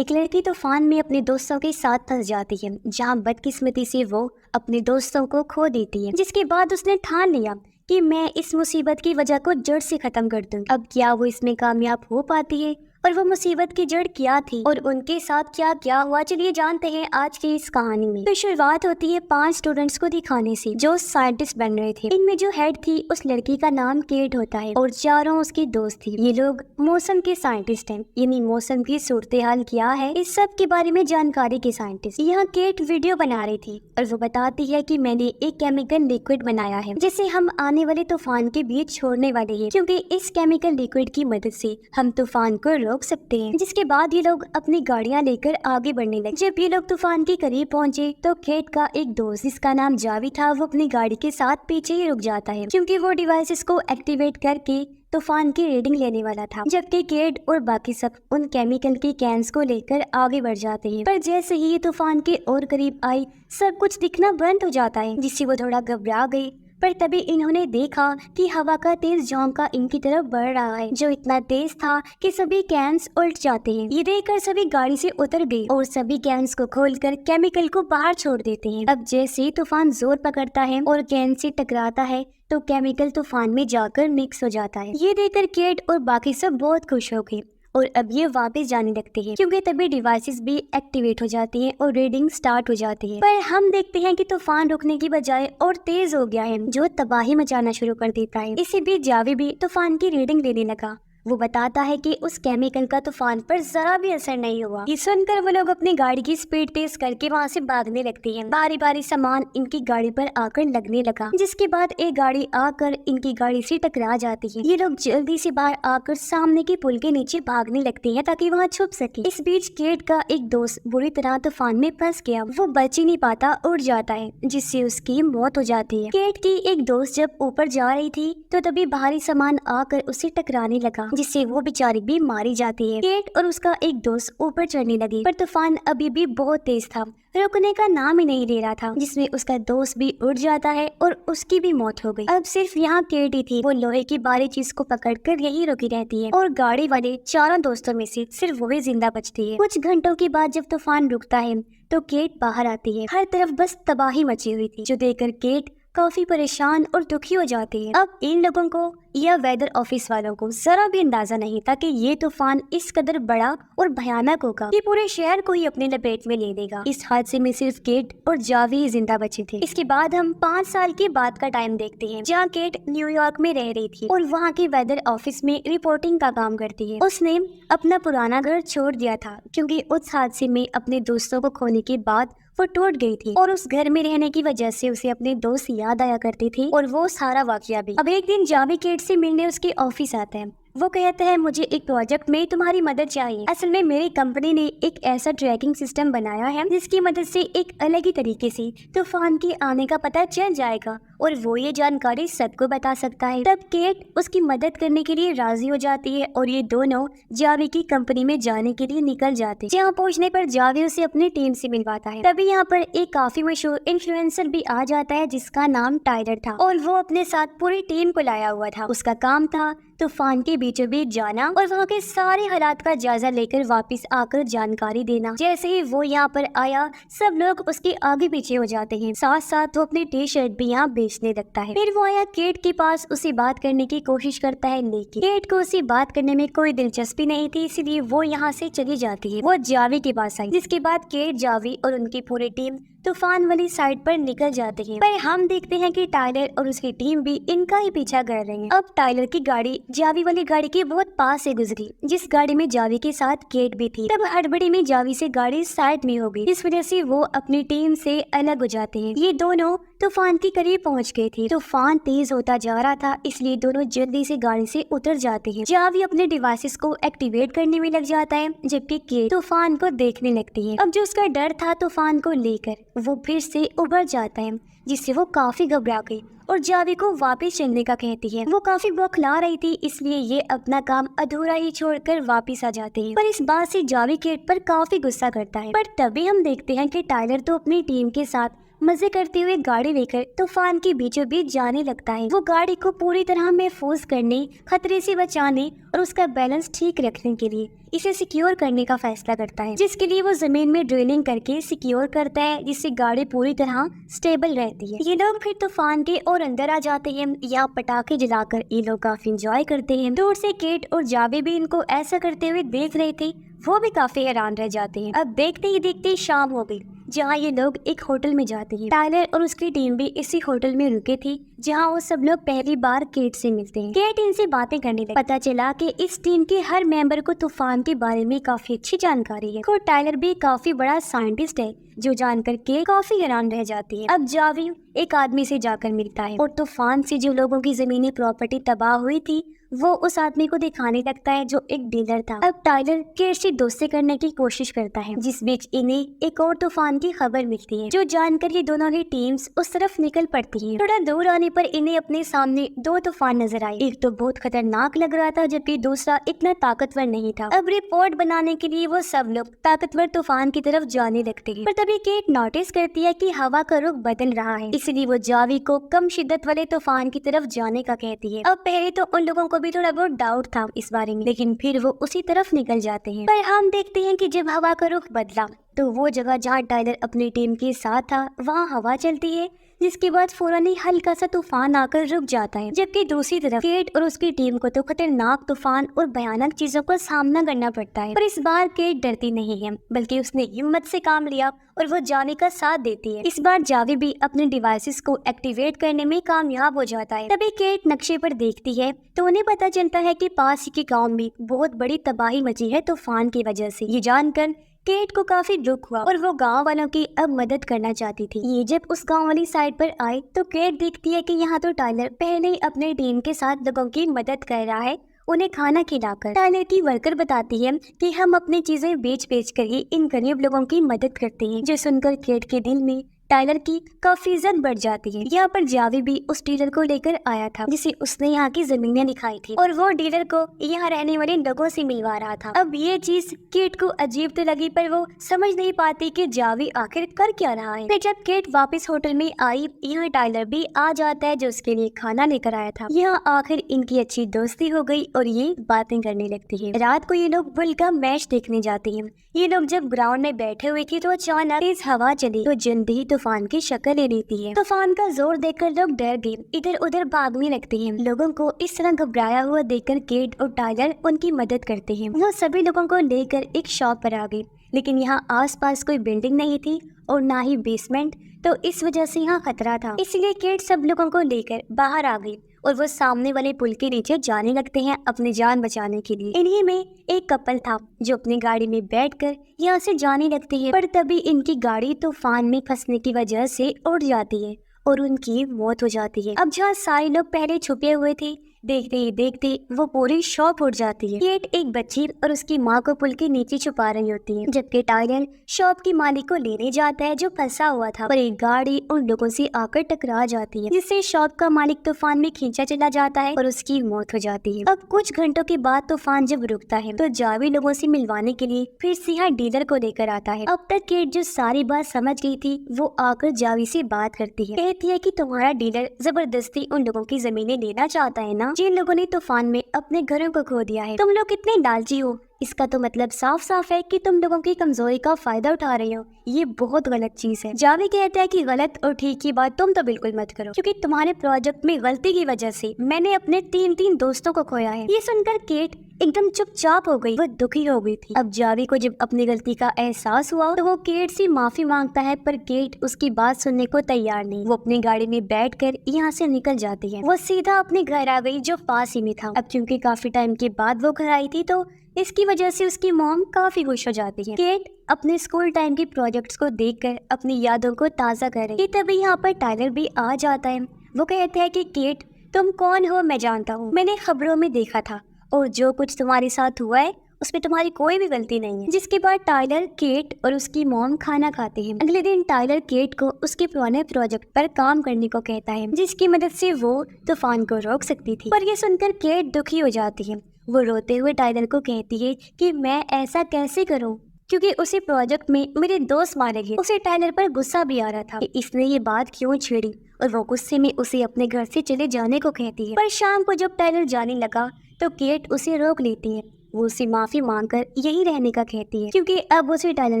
एक लड़की तूफान में अपने दोस्तों के साथ फंस जाती है, जहां बदकिस्मती से वो अपने दोस्तों को खो देती है, जिसके बाद उसने ठान लिया कि मैं इस मुसीबत की वजह को जड़ से खत्म कर दूं। अब क्या वो इसमें कामयाब हो पाती है और वो मुसीबत की जड़ क्या थी और उनके साथ क्या क्या हुआ, चलिए जानते हैं आज की इस कहानी में। तो शुरुआत होती है 5 स्टूडेंट्स को दिखाने से जो साइंटिस्ट बन रहे थे। इनमें जो हेड थी उस लड़की का नाम केट होता है और चारों उसकी दोस्त थी। ये लोग मौसम के साइंटिस्ट हैं, यानी मौसम की सूरत हाल क्या है इस सब के बारे में जानकारी के साइंटिस्ट। यहाँ केट वीडियो बना रही थी और वो बताती है कि मैंने एक केमिकल लिक्विड बनाया है जिसे हम आने वाले तूफान के बीच छोड़ने वाले हैं, क्योंकि इस केमिकल लिक्विड की मदद से हम तूफान को रोक सकते हैं। जिसके बाद ये लोग अपनी गाड़ियां लेकर आगे बढ़ने लगे। जब ये लोग तूफान के करीब पहुंचे तो केट का एक दोस्त जिसका नाम जावी था वो अपनी गाड़ी के साथ पीछे ही रुक जाता है, क्योंकि वो डिवाइसेस को एक्टिवेट करके तूफान की रीडिंग लेने वाला था। जबकि केट और बाकी सब उन केमिकल की कैंस को लेकर आगे बढ़ जाते हैं। पर जैसे ही ये तूफान के और करीब आई सब कुछ दिखना बंद हो जाता है, जिससे वो थोड़ा घबरा गई। पर तभी इन्होंने देखा कि हवा का तेज झोंका इनकी तरफ बढ़ रहा है, जो इतना तेज था कि सभी कैंस उल्ट जाते हैं। ये देखकर सभी गाड़ी से उतर गए और सभी कैंस को खोलकर केमिकल को बाहर छोड़ देते हैं। अब जैसे ही तूफान जोर पकड़ता है और कैन से टकराता है तो केमिकल तूफान में जाकर मिक्स हो जाता है। ये देखकर केट और बाकी सब बहुत खुश हो गए और अब ये वापस जाने लगते हैं, क्योंकि तभी डिवाइसेस भी एक्टिवेट हो जाती हैं और रीडिंग स्टार्ट हो जाती है। पर हम देखते हैं कि तूफान रुकने की बजाय और तेज हो गया है, जो तबाही मचाना शुरू कर देता है। इसी बीच जावी भी तूफान की रीडिंग लेने लगा। वो बताता है कि उस केमिकल का तूफान पर जरा भी असर नहीं हुआ। ये सुनकर वो लोग अपनी गाड़ी की स्पीड तेज करके वहाँ से भागने लगती हैं। बारी बारी सामान इनकी गाड़ी पर आकर लगने लगा, जिसके बाद एक गाड़ी आकर इनकी गाड़ी से टकरा जाती है। ये लोग जल्दी से बाहर आकर सामने के पुल के नीचे भागने लगते हैं ताकि वहाँ छुप सके। इस बीच केट का एक दोस्त बुरी तरह तूफान में फंस गया। वो बच ही नहीं पाता, उड़ जाता है, जिससे उसकी मौत हो जाती है। केट की एक दोस्त जब ऊपर जा रही थी तो तभी भारी सामान आकर उसे टकराने लगा, जिससे वो बेचारी भी मारी जाती है। केट और उसका एक दोस्त ऊपर चढ़ने लगे, पर तूफान अभी भी बहुत तेज था, रुकने का नाम ही नहीं ले रहा था, जिसमें उसका दोस्त भी उड़ जाता है और उसकी भी मौत हो गई। अब सिर्फ यहाँ केट ही थी। वो लोहे की बारी चीज को पकड़कर यही रुकी रहती है और गाड़ी वाले चारों दोस्तों में से सिर्फ वही जिंदा बचती है। कुछ घंटों के बाद जब तूफान रुकता है तो केट बाहर आती है। हर तरफ बस तबाही मची हुई थी, जो देखकर केट काफी परेशान और दुखी हो जाती है। अब इन लोगों को या वेदर ऑफिस वालों को जरा भी अंदाजा नहीं था कि ये तूफान इस कदर बड़ा और भयानक होगा कि पूरे शहर को ही अपने लपेट में ले लेगा। इस हादसे में सिर्फ केट और जावी ही जिंदा बचे थे। इसके बाद हम 5 साल के बाद का टाइम देखते हैं, जहाँ केट न्यूयॉर्क में रह रही थी और वहाँ के वेदर ऑफिस में रिपोर्टिंग का काम करती है। उसने अपना पुराना घर छोड़ दिया था, क्योंकि उस हादसे में अपने दोस्तों को खोने के बाद वो टूट गई थी और उस घर में रहने की वजह से उसे अपने दोस्त याद आया करती थी और वो सारा वाकया भी। अब एक दिन जावी केट से मिलने उसके ऑफिस आता है। वो कहते हैं मुझे एक प्रोजेक्ट में तुम्हारी मदद चाहिए। असल में मेरी कंपनी ने एक ऐसा ट्रैकिंग सिस्टम बनाया है जिसकी मदद से एक अलग ही तरीके से तूफान के आने का पता चल जाएगा और वो ये जानकारी सबको बता सकता है। तब केट उसकी मदद करने के लिए राजी हो जाती है और ये दोनों जावी की कंपनी में जाने के लिए निकल जाते हैं। जहाँ पहुँचने पर जावी उसे अपनी टीम से मिलवाता है। तभी यहाँ पर एक काफी मशहूर इन्फ्लुएंसर भी आ जाता है जिसका नाम टाइलर था और वो अपने साथ पूरी टीम को लाया हुआ था। उसका काम था तूफान के बीचों बीच जाना और वहाँ के सारे हालात का जायजा लेकर वापस आकर जानकारी देना। जैसे ही वो यहाँ पर आया सब लोग उसके आगे पीछे हो जाते हैं। साथ साथ वो अपनी टी शर्ट भी यहाँ बेचने लगता है। फिर वो आया केट के पास उसे बात करने की कोशिश करता है, लेकिन केट को उसे बात करने में कोई दिलचस्पी नहीं थी, इसलिए वो यहाँ से चली जाती है। वो जावी के पास आई, जिसके बाद केट, जावी और उनकी पूरी टीम तूफान वाली साइड पर निकल जाते हैं। पर हम देखते हैं कि टाइलर और उसकी टीम भी इनका ही पीछा कर रहे हैं। अब टाइलर की गाड़ी जावी वाली गाड़ी के बहुत पास से गुजरी, जिस गाड़ी में जावी के साथ केट भी थी। तब हड़बड़ी में जावी से गाड़ी साइड में हो गई, इस वजह से वो अपनी टीम से अलग हो जाते हैं। ये दोनों तूफान के करीब पहुंच गए थे। तूफान तेज होता जा रहा था, इसलिए दोनों जल्दी से गाड़ी से उतर जाते हैं। जावी अपने डिवाइसेस को एक्टिवेट करने में लग जाता है, जबकि केट तूफान को देखने लगती है। अब जो उसका डर था तूफान को लेकर वो फिर से उभर जाता है, जिससे वो काफी घबरा गई और जावी को वापस चलने का कहती है। वो काफी बौखला रही थी, इसलिए ये अपना काम अधूरा ही छोड़कर वापस आ जाते हैं। पर इस बात से जावी केट पर काफी गुस्सा करता है। पर तभी हम देखते हैं कि टाइलर तो अपनी टीम के साथ मजे करते हुए गाड़ी लेकर तूफान के बीचों बीच जाने लगता है। वो गाड़ी को पूरी तरह महफूज करने, खतरे से बचाने और उसका बैलेंस ठीक रखने के लिए इसे सिक्योर करने का फैसला करता है, जिसके लिए वो जमीन में ड्रिलिंग करके सिक्योर करता है, जिससे गाड़ी पूरी तरह स्टेबल रहती है। ये लोग फिर तूफान के और अंदर आ जाते हैं। या पटाखे जलाकर ये लोग काफी इंजॉय करते हैं। दूर से केट और जावी भी इनको ऐसा करते हुए देख रहे थे। वो भी काफी हैरान रह जाते हैं। अब देखते ही देखते शाम हो गई, जहाँ ये लोग एक होटल में जाते हैं। टायलर और उसकी टीम भी इसी होटल में रुके थे, जहाँ वो सब लोग पहली बार केट से मिलते हैं। केट इनसे बातें करने लगी। पता चला कि इस टीम के हर मेंबर को तूफान के बारे में काफी अच्छी जानकारी है। खुद टायलर भी काफी बड़ा साइंटिस्ट है, जो जानकर के काफी हैरान रह जाती है। अब जावी एक आदमी से जाकर मिलता है और तूफान से जो लोगों की जमीनी प्रॉपर्टी तबाह हुई थी वो उस आदमी को दिखाने लगता है, जो एक डीलर था। अब टायलर केट से दोस्ती करने की कोशिश करता है, जिस बीच इन्हें एक और तूफान की खबर मिलती है, जो जानकर ये दोनों ही टीम्स उस तरफ निकल पड़ती हैं। थोड़ा दूर आने पर इन्हें अपने सामने दो तूफान नजर आए। एक तो बहुत खतरनाक लग रहा था, जबकि दूसरा इतना ताकतवर नहीं था। अब रिपोर्ट बनाने के लिए वो सब लोग ताकतवर तूफान की तरफ जाने लगते हैं, पर तभी केट नोटिस करती है कि हवा का रुख बदल रहा है, इसलिए वो जावी को कम शिद्दत वाले तूफान की तरफ जाने का कहती है। अब पहले तो उन लोगों को भी थोड़ा बहुत डाउट था इस बारे में, लेकिन फिर वो उसी तरफ निकल जाते हैं। पर हम देखते हैं कि जब हवा का रुख बदला तो वो जगह जहाँ टायलर अपनी टीम के साथ था वहाँ हवा चलती है, जिसके बाद फौरन ही हल्का सा तूफान आकर रुक जाता है। जबकि दूसरी तरफ केट और उसकी टीम को तो खतरनाक तूफान और भयानक चीजों का सामना करना पड़ता है। पर इस बार केट डरती नहीं है, बल्कि उसने हिम्मत से काम लिया और वो जावी का साथ देती है। इस बार जावी भी अपने डिवाइसेस को एक्टिवेट करने में कामयाब हो जाता है। तभी केट नक्शे पर देखती है तो उन्हें पता चलता है कि पास ही के गाँव में बहुत बड़ी तबाही मची है तूफान की वजह से। ये जानकर केट को काफी दुख हुआ और वो गांव वालों की अब मदद करना चाहती थी। ये जब उस गांव वाली साइड पर आए तो केट देखती है कि यहाँ तो टायलर पहले ही अपने टीम के साथ लोगों की मदद कर रहा है, उन्हें खाना खिलाकर। टायलर की वर्कर बताती है कि हम अपनी चीजें बेच कर ही इन गरीब लोगों की मदद करते हैं, जो सुनकर केट के दिल में टायलर की काफी इज्जत बढ़ जाती है। यहाँ पर जावी भी उस डीलर को लेकर आया था, जिसे उसने यहाँ की जमीनें दिखाई थी और वो डीलर को यहाँ रहने वाले लोगों से मिलवा रहा था। अब ये चीज केट को अजीब तो लगी, पर वो समझ नहीं पाती कि जावी आखिर कर क्या रहा है। फिर जब केट वापस होटल में आई, यहाँ टायलर भी आ जाता है, जो उसके लिए खाना लेकर आया था। यहाँ आखिर इनकी अच्छी दोस्ती हो गई और ये बातें करने लगती है। रात को ये लोग बुल का मैच देखने जाते हैं। ये लोग जब ग्राउंड में बैठे हुए थे तो अचानक तेज हवा चली, तो जल्दी ही तूफान की शक्ल ले लेती है। तूफान का जोर देखकर लोग डर गए, इधर उधर भागने लगते हैं। लोगों को इस तरह घबराया हुआ देखकर केट और टायलर उनकी मदद करते हैं। वो सभी लोगों को लेकर एक शॉप पर आ गए, लेकिन यहाँ आसपास कोई बिल्डिंग नहीं थी और ना ही बेसमेंट, तो इस वजह से यहाँ खतरा था। इसलिए केट सब लोगों को लेकर बाहर आ गई और वो सामने वाले पुल के नीचे जाने लगते हैं अपनी जान बचाने के लिए। इन्हीं में एक कपल था जो अपनी गाड़ी में बैठकर यहाँ से जाने लगते हैं, पर तभी इनकी गाड़ी तूफान में फंसने की वजह से उड़ जाती है और उनकी मौत हो जाती है। अब जहाँ सारे लोग पहले छुपे हुए थे, देखते ही देखते वो पूरी शॉप उड़ जाती है। केट एक बच्ची और उसकी माँ को पुल के नीचे छुपा रही होती है, जबकि टायलर शॉप की मालिक को लेने जाता है जो फंसा हुआ था, पर एक गाड़ी उन लोगों से आकर टकरा जाती है, जिससे शॉप का मालिक तूफान में खींचा चला जाता है और उसकी मौत हो जाती है। अब कुछ घंटों के बाद तूफान जब रुकता है तो जावी लोगों से मिलवाने के लिए फिर से यहाँ डीलर को लेकर आता है। अब तक केट जो सारी बात समझ गई थी वो आकर जावी से बात करती है, कहती है कि तुम्हारा डीलर जबरदस्ती उन लोगों की जमीनें लेना चाहता है ना, जिन लोगों ने तूफान में अपने घरों को खो दिया है। तुम लोग कितने लालची हो, इसका तो मतलब साफ साफ है कि तुम लोगों की कमजोरी का फायदा उठा रहे हो। ये बहुत गलत चीज है। जावी कहता है कि गलत और ठीक की बात तुम तो बिल्कुल मत करो, क्योंकि तुम्हारे प्रोजेक्ट में गलती की वजह से मैंने अपने तीन दोस्तों को खोया है। ये सुनकर केट एकदम चुपचाप हो गई, वो दुखी हो गई थी। अब जावी को जब अपनी गलती का एहसास हुआ तो वो केट से माफी मांगता है, पर केट उसकी बात सुनने को तैयार नहीं। वो अपनी गाड़ी में बैठकर यहाँ से निकल जाती है। वो सीधा अपने घर आ गई जो पास ही में था। अब क्योंकि काफी टाइम के बाद वो घर आई थी तो इसकी वजह से उसकी मॉम काफी खुश हो जाती है। केट अपने स्कूल टाइम के प्रोजेक्ट्स को देखकर अपनी यादों को ताज़ा कर रही है। तभी यहाँ पर टायलर भी आ जाता है। वो कहता है कि केट तुम कौन हो मैं जानता हूँ, मैंने खबरों में देखा था और जो कुछ तुम्हारे साथ हुआ है उसमें तुम्हारी कोई भी गलती नहीं है। जिसके बाद टायलर, केट और उसकी मॉम खाना खाते हैं। अगले दिन टायलर केट को उसके पुराने प्रोजेक्ट पर काम करने को कहता है, जिसकी मदद से वो तूफान को रोक सकती थी। पर ये सुनकर केट दुखी हो जाती है। वो रोते हुए टायलर को कहती है कि मैं ऐसा कैसे करूं, क्योंकि उसी प्रोजेक्ट में मेरे दोस्त मारे गए। उसे टाइलर पर गुस्सा भी आ रहा था कि इसने ये बात क्यों छेड़ी, और वो गुस्से में उसे अपने घर से चले जाने को कहती है। पर शाम को जब टाइलर जाने लगा तो केट उसे रोक लेती है। वो उसे माफी मांगकर यही रहने का कहती है, क्योंकि अब उसे टाइलर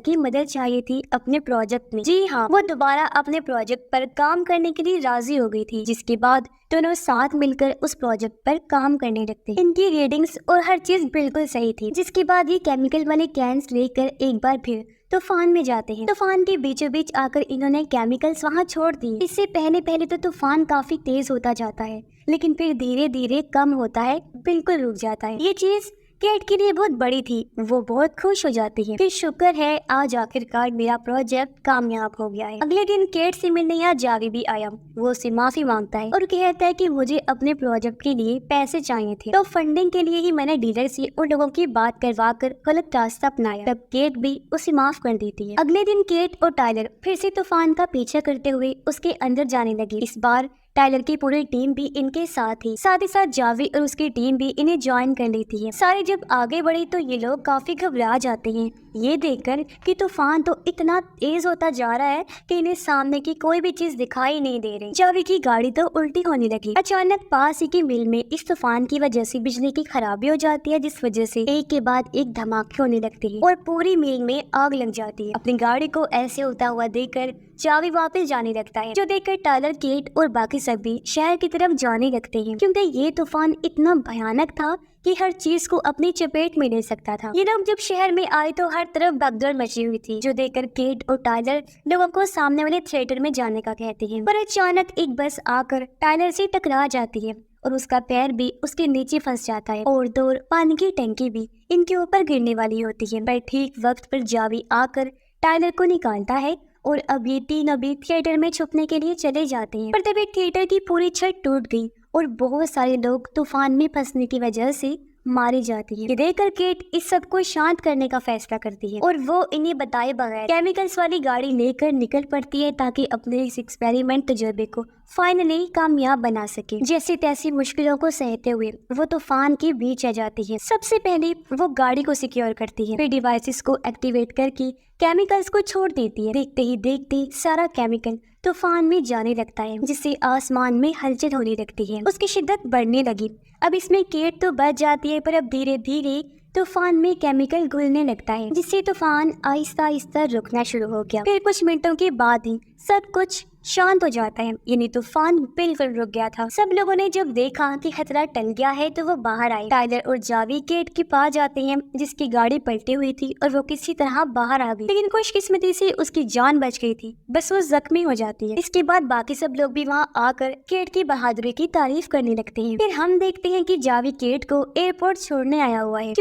की मदद चाहिए थी अपने प्रोजेक्ट में। जी हाँ, वो दोबारा अपने प्रोजेक्ट पर काम करने के लिए राजी हो गई थी, जिसके बाद दोनों साथ मिलकर उस प्रोजेक्ट पर काम करने लगते। इनकी रीडिंग्स और हर चीज बिल्कुल सही थी। जिसके बाद ये केमिकल वाले कैंस लेकर एक बार फिर तूफान में जाते हैं। तूफान के बीचों बीच आकर इन्होंने केमिकल्स वहाँ छोड़ दिए। इससे पहले पहले तो तूफान काफी तेज होता जाता है, लेकिन फिर धीरे धीरे कम होता है, बिल्कुल रुक जाता है। ये चीज केट के लिए बहुत बड़ी थी। वो बहुत खुश हो जाती है। फिर शुक्र है आज आखिरकार मेरा प्रोजेक्ट कामयाब हो गया है। अगले दिन केट से मिलने यहाँ जावी भी आया। वो उससे माफी मांगता है और कहता है कि मुझे अपने प्रोजेक्ट के लिए पैसे चाहिए थे, तो फंडिंग के लिए ही मैंने डीलर से उन लोगों की बात करवा कर गलत रास्ता अपनाया। तब केट भी उसे माफ कर देती है। अगले दिन केट और टाइलर फिर से तूफान का पीछा करते हुए उसके अंदर जाने लगे। इस बार टाइलर की पूरी टीम भी इनके साथ ही साथ जावी और उसकी टीम भी इन्हें ज्वाइन कर लेती है। सारे जब आगे बढ़े तो ये लोग काफी घबरा जाते हैं, ये देखकर कि तूफान तो इतना तेज होता जा रहा है कि इन्हें सामने की कोई भी चीज दिखाई नहीं दे रही। जावी की गाड़ी तो उल्टी होने लगी। अचानक पास ही की मिल में इस तूफान की वजह से बिजली की खराबी हो जाती है, जिस वजह से एक के बाद एक धमाके होने लगते हैं और पूरी मिल में आग लग जाती है। अपनी गाड़ी को ऐसे होता हुआ देखकर जावी वापस जाने लगता है, जो देखकर टाइलर, केट और बाकी सभी शहर की तरफ जाने लगते हैं, क्योंकि ये तूफान इतना भयानक था कि हर चीज को अपनी चपेट में ले सकता था। ये लोग जब शहर में आए तो हर तरफ भगदड़ मची हुई थी, जो देखकर केट और टाइलर लोगों को सामने वाले थिएटर में जाने का कहते हैं। पर अचानक एक बस आकर टाइलर से टकरा जाती है और उसका पैर भी उसके नीचे फंस जाता है और दूर पानी की टंकी भी इनके ऊपर गिरने वाली होती है। पर ठीक वक्त पर जावी आकर टाइलर को निकालता है और अब ये तीनों भी थिएटर में छुपने के लिए चले जाते हैं। पर तभी थिएटर की पूरी छत टूट गई और बहुत सारे लोग तूफान में फंसने की वजह से मारी जाती है। ये देखकर केट इस सब को शांत करने का फैसला करती है और वो इन्हें बताए बगैर केमिकल्स वाली गाड़ी लेकर निकल पड़ती है, ताकि अपने इस एक्सपेरिमेंट तजुर्बे को फाइनली कामयाब बना सके। जैसी तैसी मुश्किलों को सहते हुए वो तूफान के बीच आ जाती है। सबसे पहले वो गाड़ी को सिक्योर करती है, फिर डिवाइसेस को एक्टिवेट करके केमिकल्स को छोड़ देती है। देखते ही देखते सारा केमिकल तूफान में जाने लगता है, जिससे आसमान में हलचल होने लगती है। उसकी शिद्दत बढ़ने लगी। अब इसमें केट तो बच जाती है, पर अब धीरे धीरे तूफान में केमिकल घुलने लगता है, जिससे तूफान आहिस्ता आहिस्ता रुकना शुरू हो गया। फिर कुछ मिनटों के बाद ही सब कुछ शांत हो जाता है, यानी तूफान बिल्कुल रुक गया था। सब लोगों ने जब देखा कि खतरा टल गया है तो वो बाहर आए। टाइलर और जावी केट के पास जाते हैं, जिसकी गाड़ी पलटी हुई थी और वो किसी तरह बाहर आ गई, लेकिन खुशकिस्मती से उसकी जान बच गई थी, बस वो जख्मी हो जाती है। इसके बाद बाकी सब लोग भी वहाँ आकर केट की बहादुरी की तारीफ करने लगते हैं। फिर हम देखते हैं कि जावी केट को एयरपोर्ट छोड़ने आया हुआ है,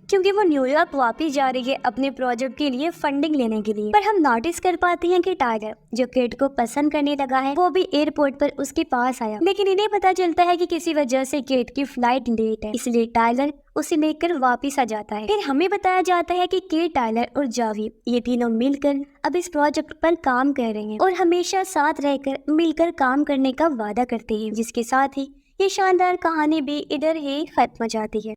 क्योंकि वो न्यूयॉर्क वापस जा रही है अपने प्रोजेक्ट के लिए फंडिंग लेने के लिए। पर हम नोटिस कर पाते हैं कि टाइलर, जो केट को पसंद करने लगा है, वो भी एयरपोर्ट पर उसके पास आया, लेकिन इन्हें पता चलता है कि किसी वजह से केट की फ्लाइट लेट है, इसलिए टाइलर उसे लेकर वापस आ जाता है। फिर हमें बताया जाता है कि केट, टाइलर और जावी ये तीनों मिलकर अब इस प्रोजेक्ट पर काम कर रहे हैं और हमेशा साथ रहकर मिलकर काम करने का वादा करते हैं, जिसके साथ ही ये शानदार कहानी भी इधर ही खत्म हो जाती है।